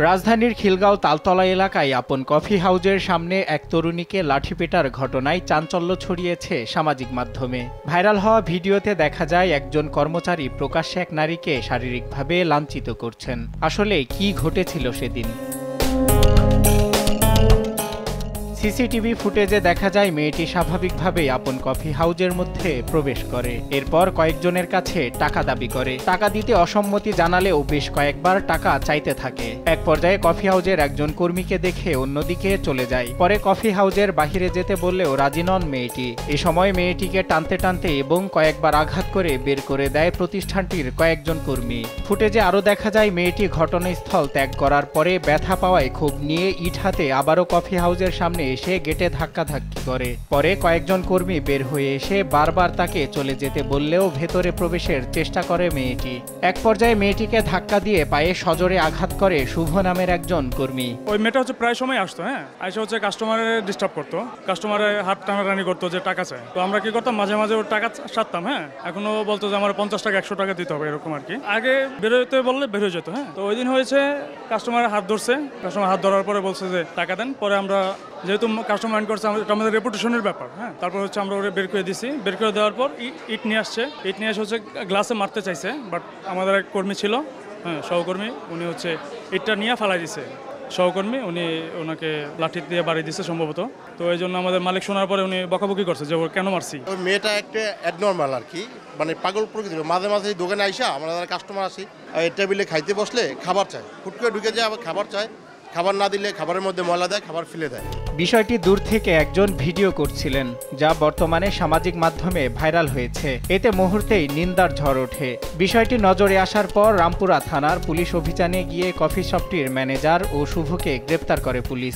রাজধানীর খিলগাঁও তালতলা এলাকায় আপন কফি হাউজের সামনে এক তরুণীকে লাঠিপেটার ঘটনায় চাঞ্চল্য ছড়িয়েছে সামাজিক মাধ্যমে। ভাইরাল হওয়া ভিডিওতে দেখা যায় একজন কর্মচারী প্রকাশ্যে এক নারীকে শারীরিকভাবে লাঞ্ছিত করছেন। আসলে কি ঘটেছিল সেদিন? সিসিটিভি ফুটেজে দেখা যায় মেয়েটি স্বাভাবিকভাবেই আপন কফি হাউজের মধ্যে প্রবেশ করে। এরপর কয়েকজনের কাছে টাকা দাবি করে। টাকা দিতে অসম্মতি জানালেও বেশ কয়েকবার টাকা চাইতে থাকে। এক পর্যায়ে কফি হাউজের একজন কর্মীকে দেখে অন্যদিকে চলে যায়। পরে কফি হাউজের বাহিরে যেতে বললেও রাজি নন মেয়েটি। এ সময় মেয়েটিকে টানতে টানতে এবং কয়েকবার আঘাত করে বের করে দেয় প্রতিষ্ঠানটির কয়েকজন কর্মী। ফুটেজে আরও দেখা যায় মেয়েটি ঘটনাস্থল ত্যাগ করার পরে ব্যথা পাওয়ায় ক্ষোভ নিয়ে ইট হাতে আবারও কফি হাউজের সামনে এসে গেটে ধাক্কাধাক্কি করে। পরে কয়েকজন কর্মী বের হয়ে এসে বারবার তাকে চলে যেতে বললেও ভেতরে প্রবেশের চেষ্টা করে মেয়েটি। এক পর্যায়ে মেয়েটিকে ধাক্কা দিয়ে পায়ে সজোরে আঘাত করে শুভ নামের একজন কর্মী। ওই মেয়েটা হচ্ছে প্রায় সময় আসতো, আইসা হচ্ছে কাস্টমারের ডিস্টার্ব করতো, কাস্টমারের হাত টানাটানি করতো যে টাকা চায়। তো আমরা কি করতাম, মাঝে মাঝে ওর টাকা সারতাম। এখনো বলতো যে আমার 50 টাকা 100 টাকা দিতে হবে, এরকম আর কি। আগে বেরোতে বললে বের হয়ে যেত। তো ওই দিন হয়েছে কাস্টমারের হাত ধরছে, কাস্টমার হাত ধরার পরে বলছে যে টাকা দেন। পরে আমরা যেহেতু কাস্টমার মাইন্ড করছে, আমাদের রেপুটেশনের ব্যাপার। তারপর হচ্ছে আমরা ওরা বের করে দিছি। বের করে দেওয়ার পর ইট নিয়ে আসছে। ইট নিয়ে এসে হচ্ছে গ্লাসে মারতে চাইছে, বাট আমাদের এক কর্মী ছিল, সহকর্মী, উনি হচ্ছে ইটটা নিয়ে ফালাই দিছে। সহকর্মী উনি ওনাকে লাঠি দিয়ে বাড়ি দিচ্ছে সম্ভবত। তো এই জন্য আমাদের মালিক শোনার পরে উনি বকাবকি করছে যে ও কেন মারছি। ওই মেয়েটা একটা অ্যাডনর্মাল আর কি, মানে পাগল প্রকৃতির। মাঝে মাঝে দোকানে আইসা আমরা যারা কাস্টমার আসি টেবিলে খাইতে বসলে খাবার চায়, হুট করে ঢুকে যায়, আবার খাবার চায়। খাবার না দিলে খাবারের মধ্যে ময়লা দেয়, খাবার ফেলে দেয়। বিষয়টি দূর থেকে একজন ভিডিও করছিলেন, যা বর্তমানে সামাজিক মাধ্যমে ভাইরাল হয়েছে। এতে মুহূর্তেই নিন্দার ঝড় ওঠে। বিষয়টি নজরে আসার পর রামপুরা থানার পুলিশ অভিযানে গিয়ে কফি শপটির ম্যানেজার ও শুভকে গ্রেপ্তার করে পুলিশ।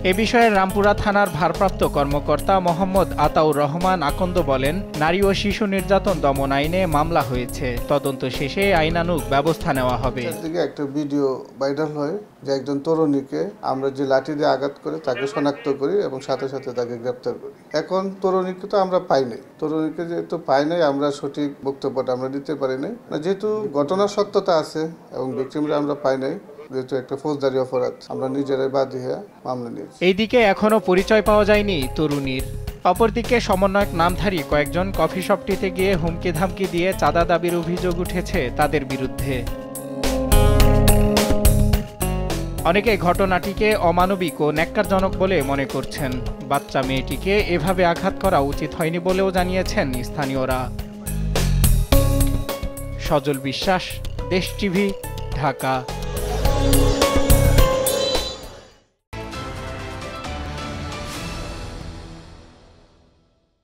এ বিষয়ে রামপুরা থানার ভারপ্রাপ্ত কর্মকর্তা মোহাম্মদ আতাউর রহমান আকন্দ বলেন, নারী ও শিশু নির্যাতন দমন আইনে মামলা হয়েছে। তদন্ত শেষে আইনানুগ ব্যবস্থা নেওয়া হবে। একটা ভিডিও ভাইরাল হয় যে একজন তরুণীকে আমরা যে লাঠি দিয়ে আঘাত করে তাকে শনাক্ত করি এবং সাথে সাথে তাকে গ্রেপ্তার করি। এখন তরুণীকে তো আমরা পাই নাই, তরুণীকে যেহেতু পাই নাই আমরা সঠিক বক্তব্যটা আমরা দিতে পারি নাই। যেহেতু ঘটনার সত্যতা আছে এবং ভিকটিমরা আমরা পাই নাই, যেহেতু একটা ফৌজদারি অপরাধ, আমরা নিজেরাই বাদী হয়ে মামলা নিয়েছি। এইদিকে এখনো পরিচয় পাওয়া যায়নি তরুণীর। অপরদিকে সমন্বয়ক নামধারী কয়েকজন কফি শপটিতে গিয়ে হুমকি ধামকি দিয়ে চাঁদা দাবির অভিযোগ উঠেছে তাদের বিরুদ্ধে। অনেকে ঘটনাটিকে অমানবিক ও ন্যাক্কারজনক বলে মনে করছেন। বাচ্চা মেয়েটিকে এভাবে আঘাত করা উচিত হয়নি বলেও জানিয়েছেন স্থানীয়রা। সজল বিশ্বাস, দেশ টিভি, ঢাকা।